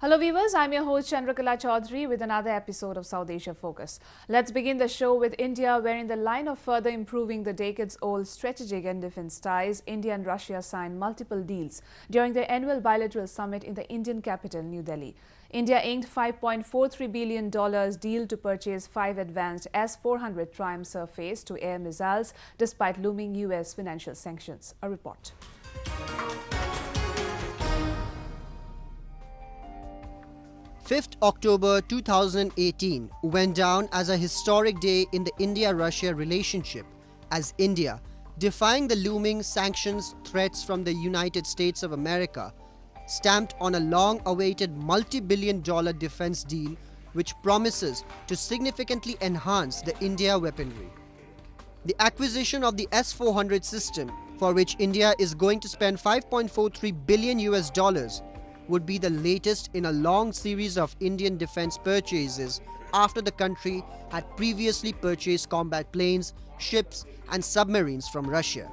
Hello viewers, I'm your host Chandrakala Chaudhary with another episode of South Asia Focus. Let's begin the show with India, where in the line of further improving the decades-old strategic and defense ties, India and Russia signed multiple deals during their annual bilateral summit in the Indian capital, New Delhi. India inked $5.43 billion deal to purchase 5 advanced S-400 Triumph surface-to-air missiles despite looming US financial sanctions. A report. 5th October 2018 went down as a historic day in the India-Russia relationship, as India, defying the looming sanctions threats from the United States of America, stamped on a long-awaited multi-billion-dollar defense deal which promises to significantly enhance the India weaponry. The acquisition of the S-400 system, for which India is going to spend $5.43 billion, would be the latest in a long series of Indian defense purchases after the country had previously purchased combat planes, ships and submarines from Russia.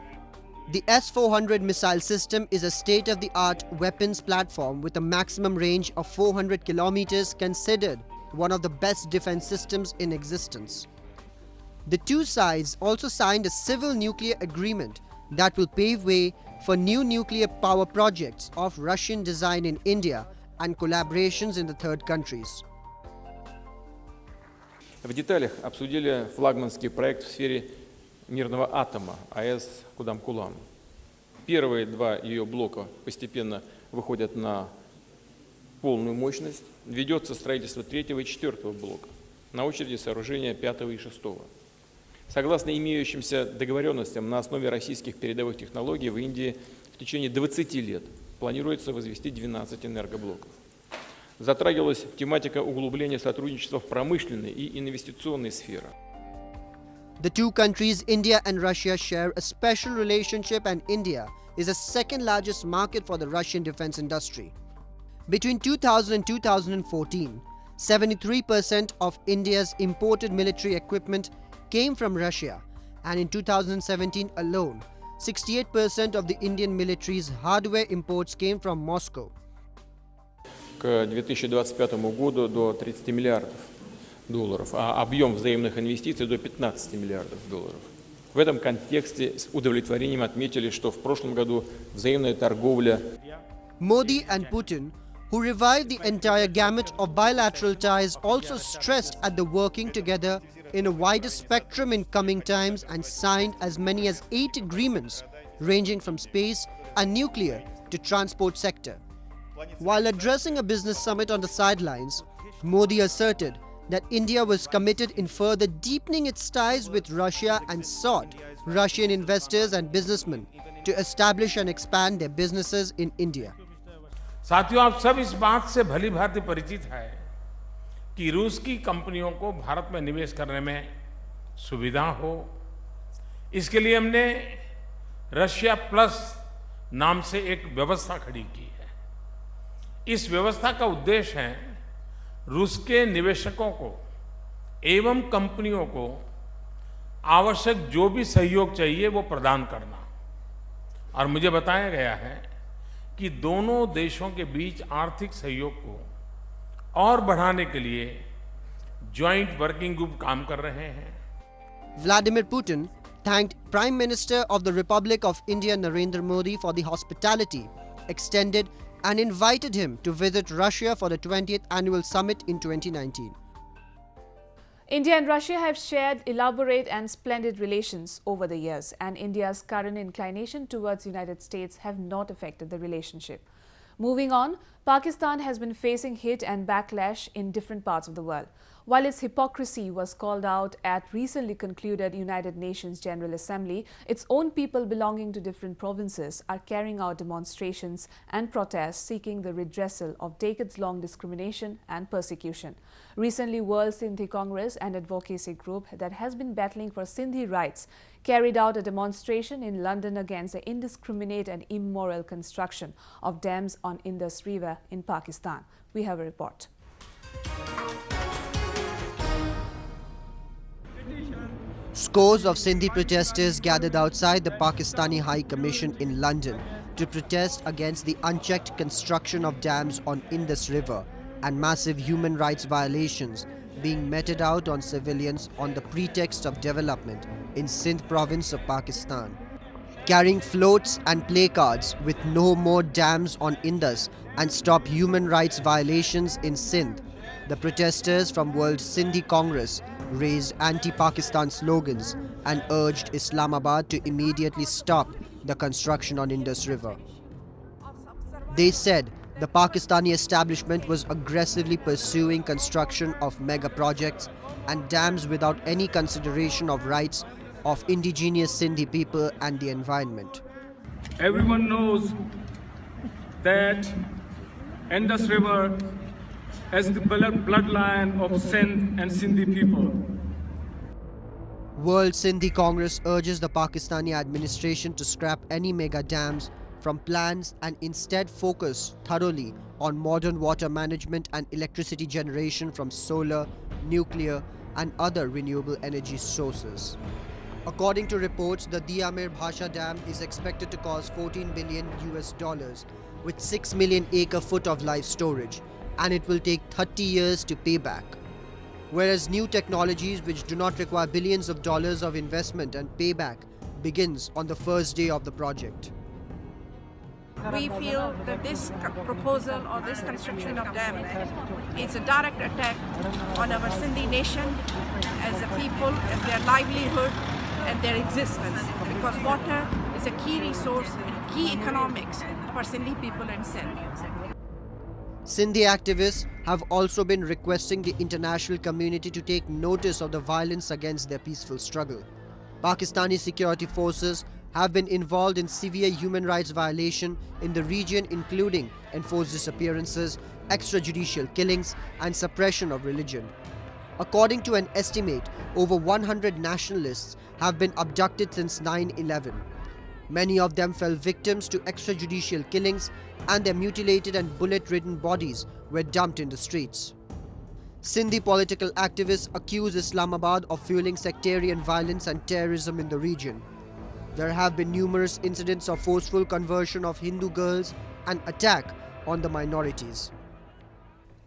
The S-400 missile system is a state-of-the-art weapons platform with a maximum range of 400 kilometers, considered one of the best defense systems in existence. The two sides also signed a civil nuclear agreement that will pave way for new nuclear power projects of Russian design in India and collaborations in the third countries. В деталях обсудили флагманский проект в сфере мирного атома АЭС Кудам-Кулам. Первые два ее блока постепенно выходят на полную мощность. Ведется строительство третьего и четвертого блока. На очереди сооружения пятого и шестого. Согласно имеющимся договоренностям, на основе российских передовых технологий в Индии в течение 20 лет планируется возвести 12 энергоблоков. Затрагивалась тематика углубления сотрудничества в промышленной и инвестиционной сферах. The two countries, India and Russia, share a special relationship, and India is the second largest market for the Russian defense industry. Between 2000 and 2014, 73% of India's imported military equipment came from Russia, and in 2017 alone, 68% of the Indian military's hardware imports came from Moscow. К 2025 году до 30 миллиардов долларов, а объем взаимных инвестиций до 15 миллиардов долларов. В этом контексте с удовлетворением отметили, что в прошлом году взаимная торговля. Modi and Putin, who revived the entire gamut of bilateral ties, also stressed at the working together in a wider spectrum in coming times and signed as many as 8 agreements ranging from space and nuclear to transport sector. While addressing a business summit on the sidelines, Modi asserted that India was committed in further deepening its ties with Russia and sought Russian investors and businessmen to establish and expand their businesses in India. साथियों, आप सब इस बात से भली भांति परिचित है कि रूस की कंपनियों को भारत में निवेश करने में सुविधा हो, इसके लिए हमने रशिया प्लस नाम से एक व्यवस्था खड़ी की है। इस व्यवस्था का उद्देश्य है रूस के निवेशकों को एवं कंपनियों को आवश्यक जो भी सहयोग चाहिए वो प्रदान करना, और मुझे बताया गया है कि दोनों देशों के बीच आर्थिक सहयोग को और बढ़ाने के लिए जॉइंट वर्किंग ग्रुप काम कर रहे हैं. Vladimir Putin thanked Prime Minister of the Republic of India Narendra Modi for the hospitality extended and invited him to visit Russia for the 20th annual summit in 2019. India and Russia have shared elaborate and splendid relations over the years, and India's current inclination towards the United States have not affected the relationship. Moving on, Pakistan has been facing hit and backlash in different parts of the world. While its hypocrisy was called out at recently concluded United Nations General Assembly, its own people belonging to different provinces are carrying out demonstrations and protests seeking the redressal of decades-long discrimination and persecution. Recently, World Sindhi Congress, an advocacy group that has been battling for Sindhi rights, carried out a demonstration in London against the indiscriminate and immoral construction of dams on Indus River in Pakistan. We have a report. Scores of Sindhi protesters gathered outside the Pakistani High Commission in London to protest against the unchecked construction of dams on Indus River and massive human rights violations being meted out on civilians on the pretext of development in Sindh province of Pakistan. Carrying floats and placards with "No more dams on Indus" and "Stop human rights violations in Sindh," the protesters from World Sindhi Congress raised anti-Pakistan slogans and urged Islamabad to immediately stop the construction on Indus River. They said the Pakistani establishment was aggressively pursuing construction of mega projects and dams without any consideration of rights of indigenous Sindhi people and the environment. Everyone knows that Indus River is the bloodline of Sindh and Sindhi people. World Sindhi Congress urges the Pakistani administration to scrap any mega dams from plans and instead focus thoroughly on modern water management and electricity generation from solar, nuclear and other renewable energy sources. According to reports, the Diamir Bhasha Dam is expected to cost $14 billion with 6 million acre-foot of live storage, and it will take 30 years to pay back. Whereas new technologies which do not require billions of dollars of investment and payback begins on the first day of the project. We feel that this proposal or this construction of dam is a direct attack on our Sindhi nation as a people, as their livelihood and their existence, because water is a key resource and key economics for Sindhi people in Sindh. Sindhi activists have also been requesting the international community to take notice of the violence against their peaceful struggle. Pakistani security forces have been involved in severe human rights violation in the region, including enforced disappearances, extrajudicial killings and suppression of religion. According to an estimate, over 100 nationalists have been abducted since 9/11. Many of them fell victims to extrajudicial killings and their mutilated and bullet-ridden bodies were dumped in the streets. Sindhi political activists accuse Islamabad of fueling sectarian violence and terrorism in the region. There have been numerous incidents of forceful conversion of Hindu girls and attack on the minorities.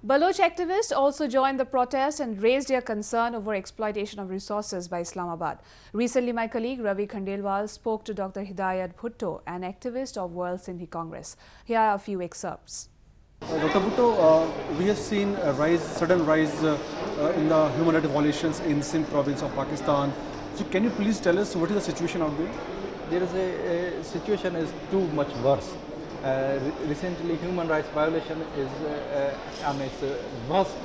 Baloch activists also joined the protest and raised their concern over exploitation of resources by Islamabad. Recently, my colleague Ravi Khandelwal spoke to Dr. Hidayat Bhutto, an activist of World Sindhi Congress. Here are a few excerpts. Dr. Bhutto, we have seen a sudden rise in the human rights violations in Sindh province of Pakistan. So can you please tell us what is the situation out there? There is a situation is too much worse. Recently, human rights violation is it's the worst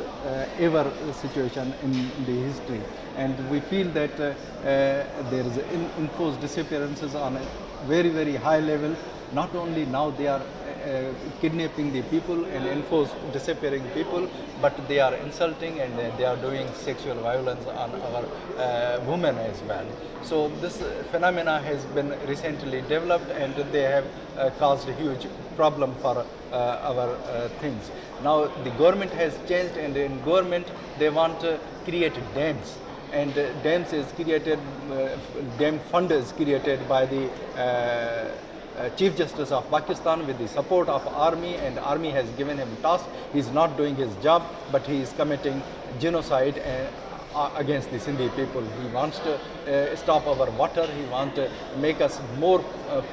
ever situation in the history, and we feel that there is enforced disappearances on a very, very high level. Not only now they are kidnapping the people and enforced disappearing people, but they are insulting and they are doing sexual violence on our women as well. So this phenomena has been recently developed and they have caused a huge problem for our things. Now the government has changed, and in government they want to create dams, and dams is created, dam fund is created by the Chief Justice of Pakistan with the support of army, and army has given him task. He is not doing his job, but he is committing genocide against the Sindhi people. He wants to stop our water. He wants to make us more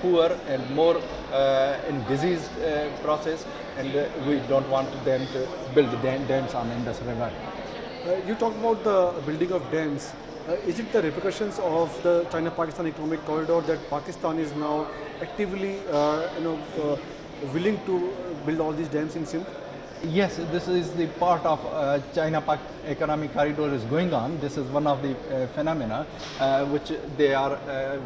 poor and more in disease process, and we don't want them to build dams on Indus River. You talk about the building of dams. Is it the repercussions of the China-Pakistan economic corridor that Pakistan is now actively willing to build all these dams in Sindh? Yes, this is the part of China-Pak economic corridor is going on. This is one of the phenomena which they are,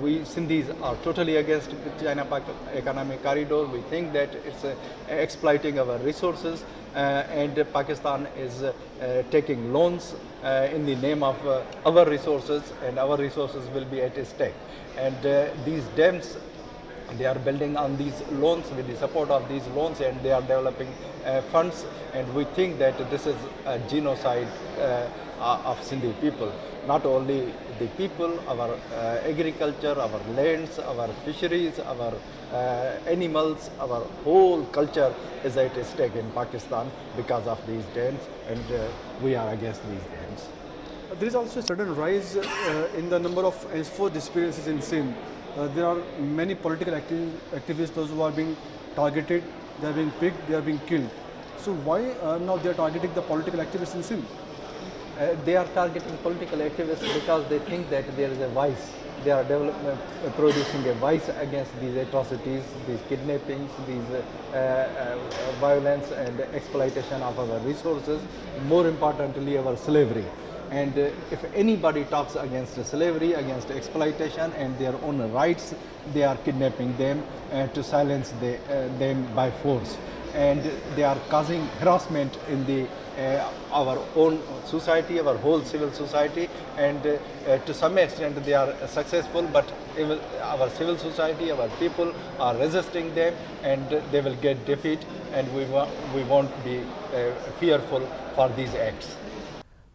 we Sindhis are totally against China-Pak economic corridor. We think that it's exploiting our resources, and Pakistan is taking loans in the name of our resources, and our resources will be at stake. And these dams They are building on these loans with the support of these loans, and they are developing funds. And we think that this is a genocide of Sindhi people. Not only the people, our agriculture, our lands, our fisheries, our animals, our whole culture is at stake in Pakistan because of these dams, and we are against these dams. There is also a sudden rise in the number of enforced disappearances in Sindh. There are many political activists, those who are being targeted, they are being picked, they are being killed. So why now they are targeting the political activists in Sindh? They are targeting political activists because they think that there is a vice. They are producing a vice against these atrocities, these kidnappings, these violence and exploitation of our resources, more importantly our slavery. And if anybody talks against slavery, against exploitation and their own rights, they are kidnapping them to silence them by force. And they are causing harassment in the our own society, our whole civil society, and to some extent they are successful, but our civil society, our people are resisting them, and they will get defeat, and we won't be fearful for these acts.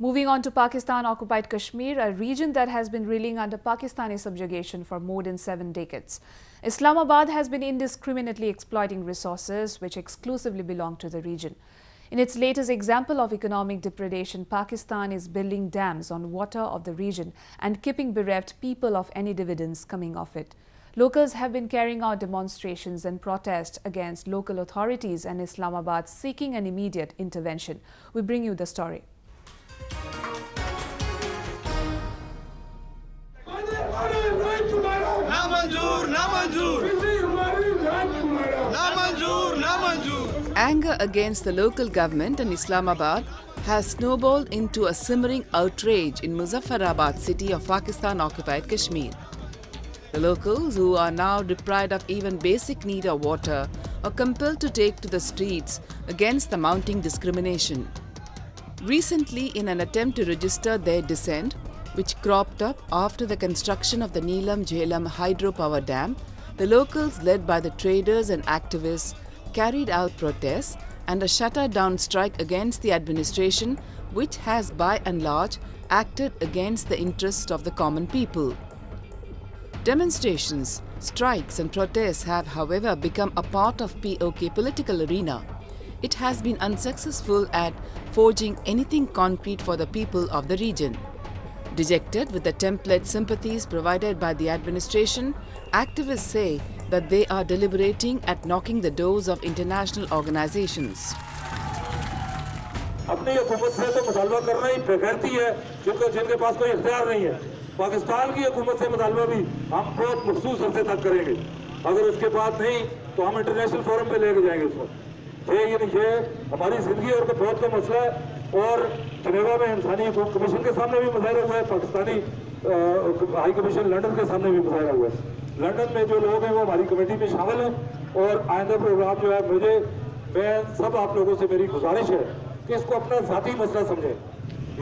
Moving on to Pakistan-occupied Kashmir, a region that has been reeling under Pakistani subjugation for more than 7 decades. Islamabad has been indiscriminately exploiting resources which exclusively belong to the region. In its latest example of economic depredation, Pakistan is building dams on water of the region and keeping bereft people of any dividends coming off it. Locals have been carrying out demonstrations and protests against local authorities and Islamabad, seeking an immediate intervention. We bring you the story. Anger against the local government and Islamabad has snowballed into a simmering outrage in Muzaffarabad city of Pakistan-occupied Kashmir. The locals, who are now deprived of even basic need of water, are compelled to take to the streets against the mounting discrimination. Recently, in an attempt to register their dissent, which cropped up after the construction of the Neelam Jhelum hydropower dam, the locals, led by the traders and activists, carried out protests and a shutter-down strike against the administration, which has by and large acted against the interests of the common people. Demonstrations, strikes and protests have, however, become a part of POK political arena. It has been unsuccessful at forging anything concrete for the people of the region. Dejected with the template sympathies provided by the administration, activists say that they are deliberating at knocking the doors of international organizations. अपनी हुकूमत से तो मुतालबा करना ही बेगैरती है, जिनके पास कोई इख्तियार नहीं है। पाकिस्तान की हुकूमत से मुतालबा भी हम बहुत मखसूस अरसे तक करेंगे। अगर उसके बाद नहीं तो हम इंटरनेशनल फोरम पे लेके जाएंगे इसको। ये हमारी जिंदगी और बहुत का मसला है, और जनेवा में इंसानी हकूक कमीशन के सामने भी मुजाहिरा हुआ है, पाकिस्तानी हाई कमीशन लंदन के सामने भी मुजाहिरा हुआ है। लंदन में जो लोग हैं वो हमारी कमेटी में शामिल हैं, और आइंदा प्रोग्राम जो है मैं सब आप लोगों से मेरी गुजारिश है कि इसको अपना ज़ाती मसला समझें।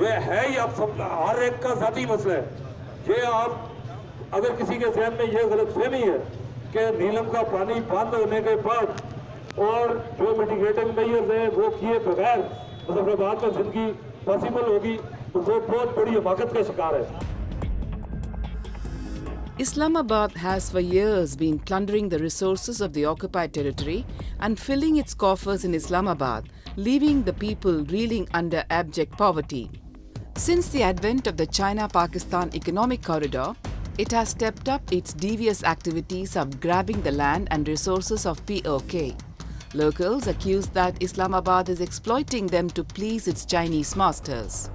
ये है ही आप सब हर एक का ज़ाती मसला है। ये आप अगर किसी के ज़हन में ये गलतफहमी है कि नीलम का पानी बंद होने के बाद और जो मिटिगेटिंग मेजर्स हैं वो किए बगैर मुजफ्फराबाद में जिंदगी पॉसिबल होगी, तो वो बहुत बड़ी हमाकत का शिकार है। Islamabad has for years been plundering the resources of the occupied territory and filling its coffers in Islamabad, leaving the people reeling under abject poverty. Since the advent of the China-Pakistan economic corridor, it has stepped up its devious activities of grabbing the land and resources of POK. Locals accuse that Islamabad is exploiting them to please its Chinese masters.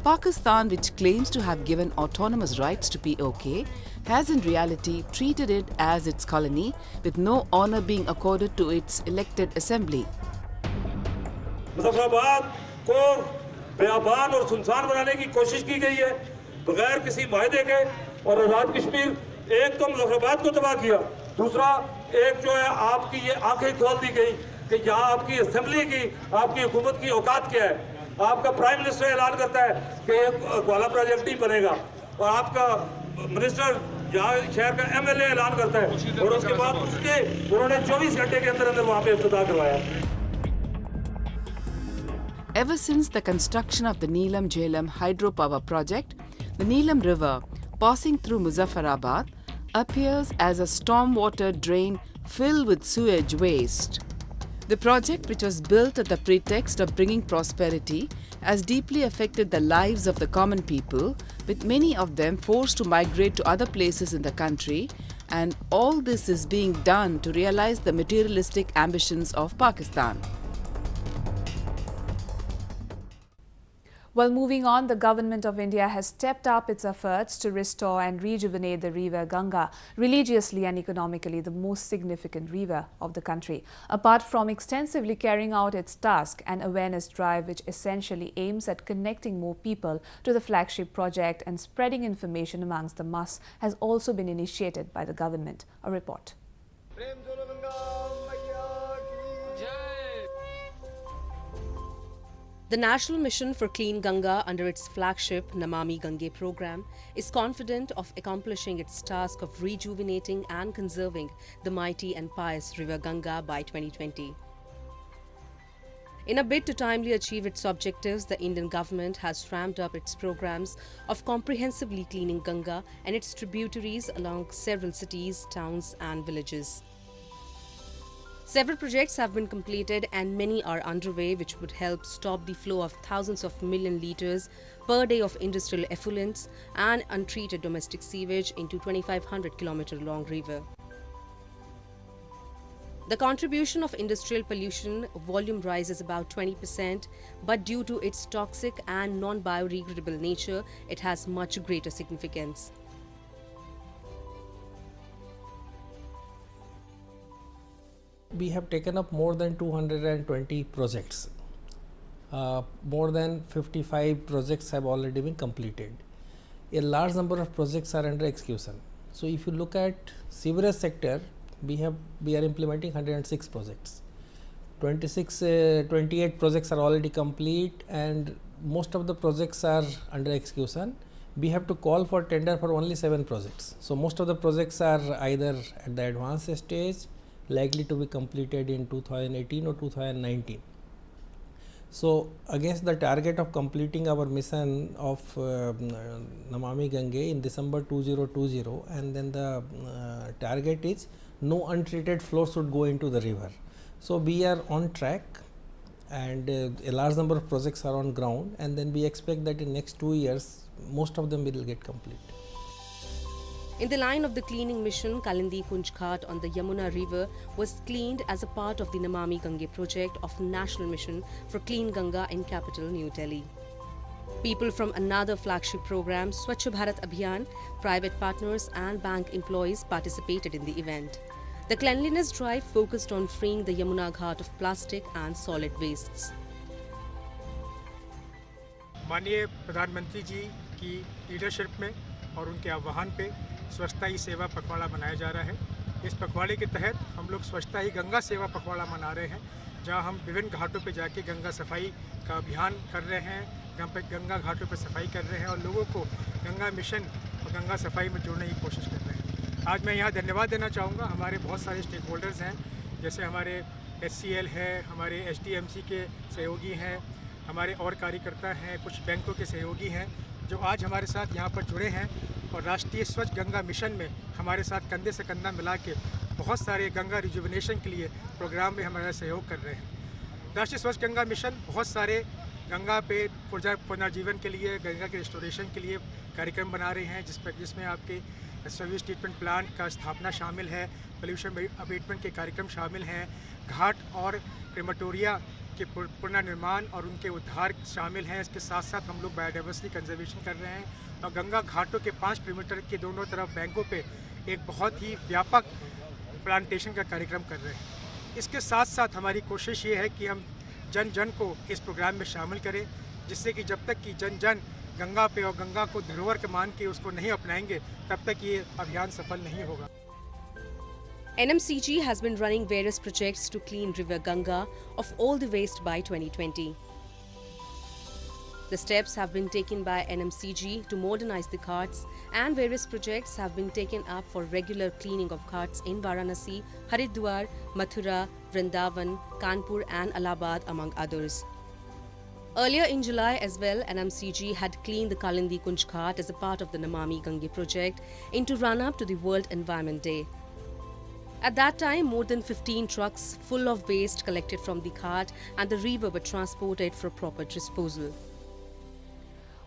Pakistan, which claims to have given autonomous rights to POK, has in reality treated it as its colony, with no honor being accorded to its elected assembly. Muzaffarabad को बेआबान और सुनसान बनाने की कोशिश की गई है बगैर किसी मायदे के, और आज़ाद कश्मीर एक तो मुजफ्फराबाद को तबाह किया, दूसरा एक जो है आपकी ये आंखें खोल दी गई कि यहाँ आपकी असेंबली की, आपकी हुकूमत की औकात क्या है। आपका प्राइम मिनिस्टर ऐलान करता है कि एक ग्वाला प्रोजेक्ट नहीं बनेगा, और आपका मिनिस्टर यहाँ शहर का MLA ऐलान करता है और उसके बाद उसके उन्होंने 24 घंटे के अंदर अंदर वहाँ पे इफ्तिताह करवाया। Ever since the construction of the Neelam-Jhelum hydropower project, the Neelam River, passing through Muzaffarabad, appears as a stormwater drain filled with sewage waste. The project, which was built at the pretext of bringing prosperity, has deeply affected the lives of the common people, with many of them forced to migrate to other places in the country, and all this is being done to realize the materialistic ambitions of Pakistan. Well, moving on, the government of India has stepped up its efforts to restore and rejuvenate the river Ganga, religiously and economically the most significant river of the country. Apart from extensively carrying out its task, an awareness drive which essentially aims at connecting more people to the flagship project and spreading information amongst the mass has also been initiated by the government. A report. The National Mission for Clean Ganga, under its flagship Namami Gange program, is confident of accomplishing its task of rejuvenating and conserving the mighty and pious river Ganga by 2020. In a bid to timely achieve its objectives, the Indian government has ramped up its programs of comprehensively cleaning Ganga and its tributaries along several cities, towns and villages. Several projects have been completed and many are underway, which would help stop the flow of thousands of million litres per day of industrial effluents and untreated domestic sewage into 2,500-kilometre-long river. The contribution of industrial pollution volume rises about 20%, but due to its toxic and non-biodegradable nature, it has much greater significance. We have taken up more than 220 projects. More than 55 projects have already been completed. A large number of projects are under execution. So if you look at sewerage sector, we are implementing 106 projects. 28 projects are already complete and most of the projects are under execution. We have to call for tender for only 7 projects. So most of the projects are either at the advanced stage, likely to be completed in 2018 or 2019. So against the target of completing our mission of Namami Gange in December 2020, and then the target is no untreated flow should go into the river. So we are on track and a large number of projects are on ground, and then we expect that in next 2 years most of them will get complete. In the line of the cleaning mission, Kalindi Kunj Ghat on the Yamuna River was cleaned as a part of the Namami Gange project of National Mission for Clean Ganga in capital New Delhi. People from another flagship program, Swachh Bharat Abhiyan, private partners and bank employees participated in the event. The cleanliness drive focused on freeing the Yamuna Ghat of plastic and solid wastes. माननीय प्रधानमंत्री जी की leadership में और उनके आह्वान पे स्वच्छता ही सेवा पखवाड़ा मनाया जा रहा है। इस पखवाड़े के तहत हम लोग स्वच्छता ही गंगा सेवा पखवाड़ा मना रहे हैं, जहां हम विभिन्न घाटों पे जाके गंगा सफाई का अभियान कर रहे हैं, गंगा घाटों पे सफाई कर रहे हैं और लोगों को गंगा मिशन और गंगा सफाई में जोड़ने की कोशिश कर रहे हैं। आज मैं यहाँ धन्यवाद देना चाहूँगा, हमारे बहुत सारे स्टेक होल्डर्स हैं, जैसे हमारे SCL है, हमारे HDMC के सहयोगी हैं, हमारे और कार्यकर्ता हैं, कुछ बैंकों के सहयोगी हैं जो आज हमारे साथ यहाँ पर जुड़े हैं और राष्ट्रीय स्वच्छ गंगा मिशन में हमारे साथ कंधे से कंधा मिला के बहुत सारे गंगा रिजुविनेशन के लिए प्रोग्राम में हमारा सहयोग कर रहे हैं। राष्ट्रीय स्वच्छ गंगा मिशन बहुत सारे गंगा पे पुनर्जीवन के लिए, गंगा के रिस्टोरेशन के लिए कार्यक्रम बना रहे हैं, जिसमें आपके सर्विस ट्रीटमेंट प्लांट का स्थापना शामिल है, पोल्यूशन अबेटमेंट के कार्यक्रम शामिल हैं, घाट और क्रेमेटोरिया के पुनर्निर्माण और उनके उद्धार शामिल हैं। इसके साथ साथ हम लोग बायोडाइवर्सिटी कंजर्वेशन कर रहे हैं और गंगा घाटों के 5 किलोमीटर के दोनों तरफ बैंकों पे एक बहुत ही व्यापक प्लांटेशन का कार्यक्रम कर रहे हैं। इसके साथ साथ हमारी कोशिश ये है कि हम जन जन को इस प्रोग्राम में शामिल करें, जिससे कि जब तक कि जन जन गंगा पे और गंगा को धरोहर के मान के उसको नहीं अपनाएंगे, तब तक ये अभियान सफल नहीं होगा। NMCG has been running various projects to clean river Ganga of all the waste by 2020. The steps have been taken by NMCG to modernize the ghats, and various projects have been taken up for regular cleaning of ghats in Varanasi, Haridwar, Mathura, Vrindavan, Kanpur and Allahabad among others. Earlier in July as well, NMCG had cleaned the Kalindi Kunj Ghat as a part of the Namami Gange project into run-up to the World Environment Day. At that time, more than 15 trucks full of waste collected from the ghat and the river were transported for proper disposal.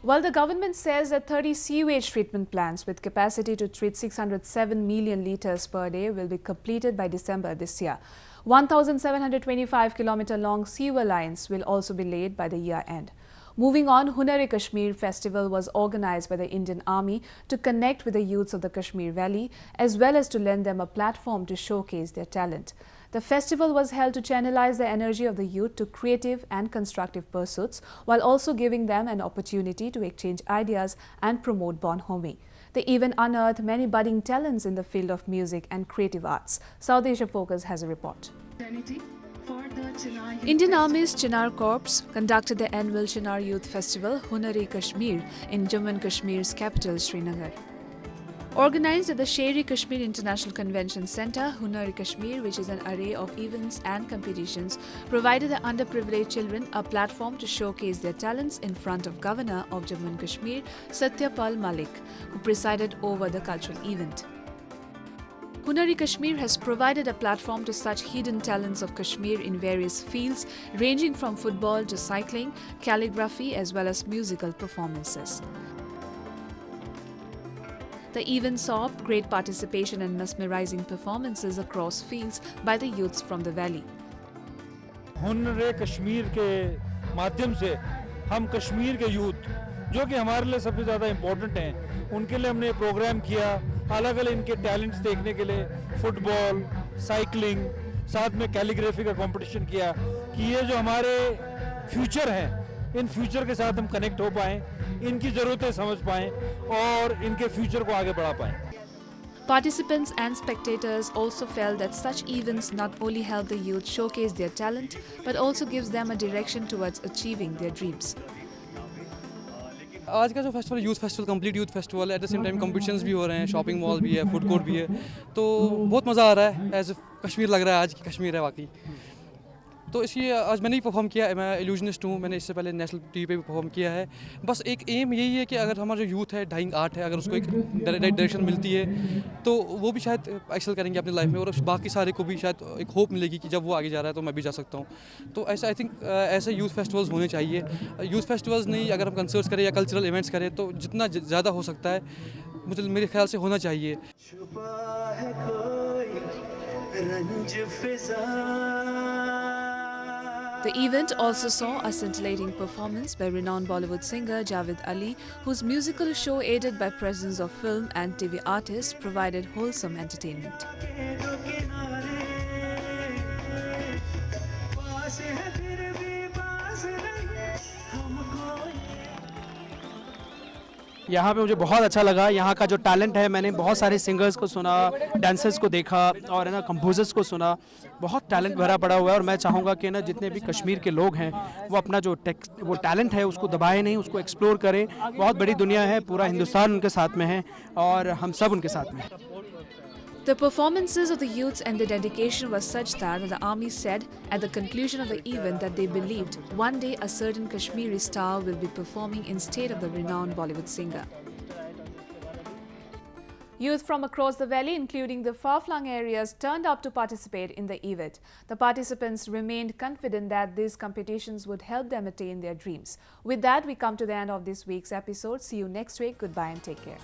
Well, the government says that 30 sewage treatment plants with capacity to treat 607 million litres per day will be completed by December this year. 1,725-kilometre long sewer lines will also be laid by the year end. Moving on, Hunar-e-Kashmir festival was organised by the Indian Army to connect with the youths of the Kashmir Valley as well as to lend them a platform to showcase their talent. The festival was held to channelize the energy of the youth to creative and constructive pursuits while also giving them an opportunity to exchange ideas and promote bonhomie. They even unearthed many budding talents in the field of music and creative arts. South Asia Focus has a report. Indian Army's Chinar Corps conducted the annual Chinar Youth Festival, Hunar-e-Kashmir, in Jammu and Kashmir's capital, Srinagar. Organised at the Sher-e-Kashmir International Convention Centre, Hunar-e-Kashmir, which is an array of events and competitions, provided the underprivileged children a platform to showcase their talents in front of Governor of Jammu and Kashmir, Satyapal Malik, who presided over the cultural event. Hunar-e-Kashmir has provided a platform to such hidden talents of Kashmir in various fields, ranging from football to cycling, calligraphy, as well as musical performances. The event saw great participation and mesmerizing performances across fields by the youths from the valley. हुनर-ए-कश्मीर के माध्यम से हम कश्मीर के youth जो कि हमारे लिए सबसे ज़्यादा इम्पोर्टेंट हैं, उनके लिए हमने प्रोग्राम किया, अलग-अलग इनके टैलेंट्स देखने के लिए फुटबॉल, साइकिलिंग, साथ में कैलीग्राफी का कंपटीशन किया कि ये जो हमारे फ्यूचर हैं, इन फ्यूचर के साथ हम कनेक्ट हो पाएं, इनकी ज़रूरतें समझ पाएं और इनके फ्यूचर को आगे बढ़ा पाएं. Participants and spectators also felt that such events not only help the youth showcase their talent, but also gives them a direction towards achieving their dreams. आज का जो festival youth festival complete youth festival at the same time competitions भी हो रहे हैं, shopping mall भी है, food court भी है, तो बहुत मज़ा आ रहा है. एज कश्मीर लग रहा है, आज की कश्मीर है वाकई. तो इसलिए आज मैंने ही परफॉर्म किया. मैं इल्यूजनिस्ट हूँ, मैंने इससे पहले नेशनल टीवी पे भी परफॉर्म किया है. बस एक एम यही है कि अगर हमारा जो यूथ है, डाइंग आर्ट है, अगर उसको एक डायरेक्शन मिलती है तो वो भी शायद एक्सेल करेंगे अपनी लाइफ में, और बाकी सारे को भी शायद एक होप मिलेगी कि जब वो आगे जा रहा है तो मैं भी जा सकता हूँ. तो ऐसा आई थिंक ऐसे यूथ फेस्टिवल्स होने चाहिए. यूथ फेस्टिवल्स नहीं, अगर हम कंसर्ट्स करें या कल्चरल इवेंट्स करें तो जितना ज़्यादा हो सकता है मुझे मेरे ख्याल से होना चाहिए. The event also saw a scintillating performance by renowned Bollywood singer Javed Ali, whose musical show, aided by presence of film and TV artists, provided wholesome entertainment. यहाँ पे मुझे बहुत अच्छा लगा. यहाँ का जो टैलेंट है, मैंने बहुत सारे सिंगर्स को सुना, डांसर्स को देखा और है ना कंपोजर्स को सुना. बहुत टैलेंट भरा पड़ा हुआ है और मैं चाहूँगा कि ना जितने भी कश्मीर के लोग हैं वो अपना जो वो टैलेंट है उसको दबाए नहीं, उसको एक्सप्लोर करें. बहुत बड़ी दुनिया है, पूरा हिंदुस्तान उनके साथ में है और हम सब उनके साथ में हैं. The performances of the youths and their dedication was such that the army said at the conclusion of the event that they believed one day a certain Kashmiri star will be performing instead of the renowned Bollywood singer. Youth from across the valley, including the far-flung areas, turned up to participate in the event. The participants remained confident that these competitions would help them attain their dreams. With that, we come to the end of this week's episode. See you next week. Goodbye and take care.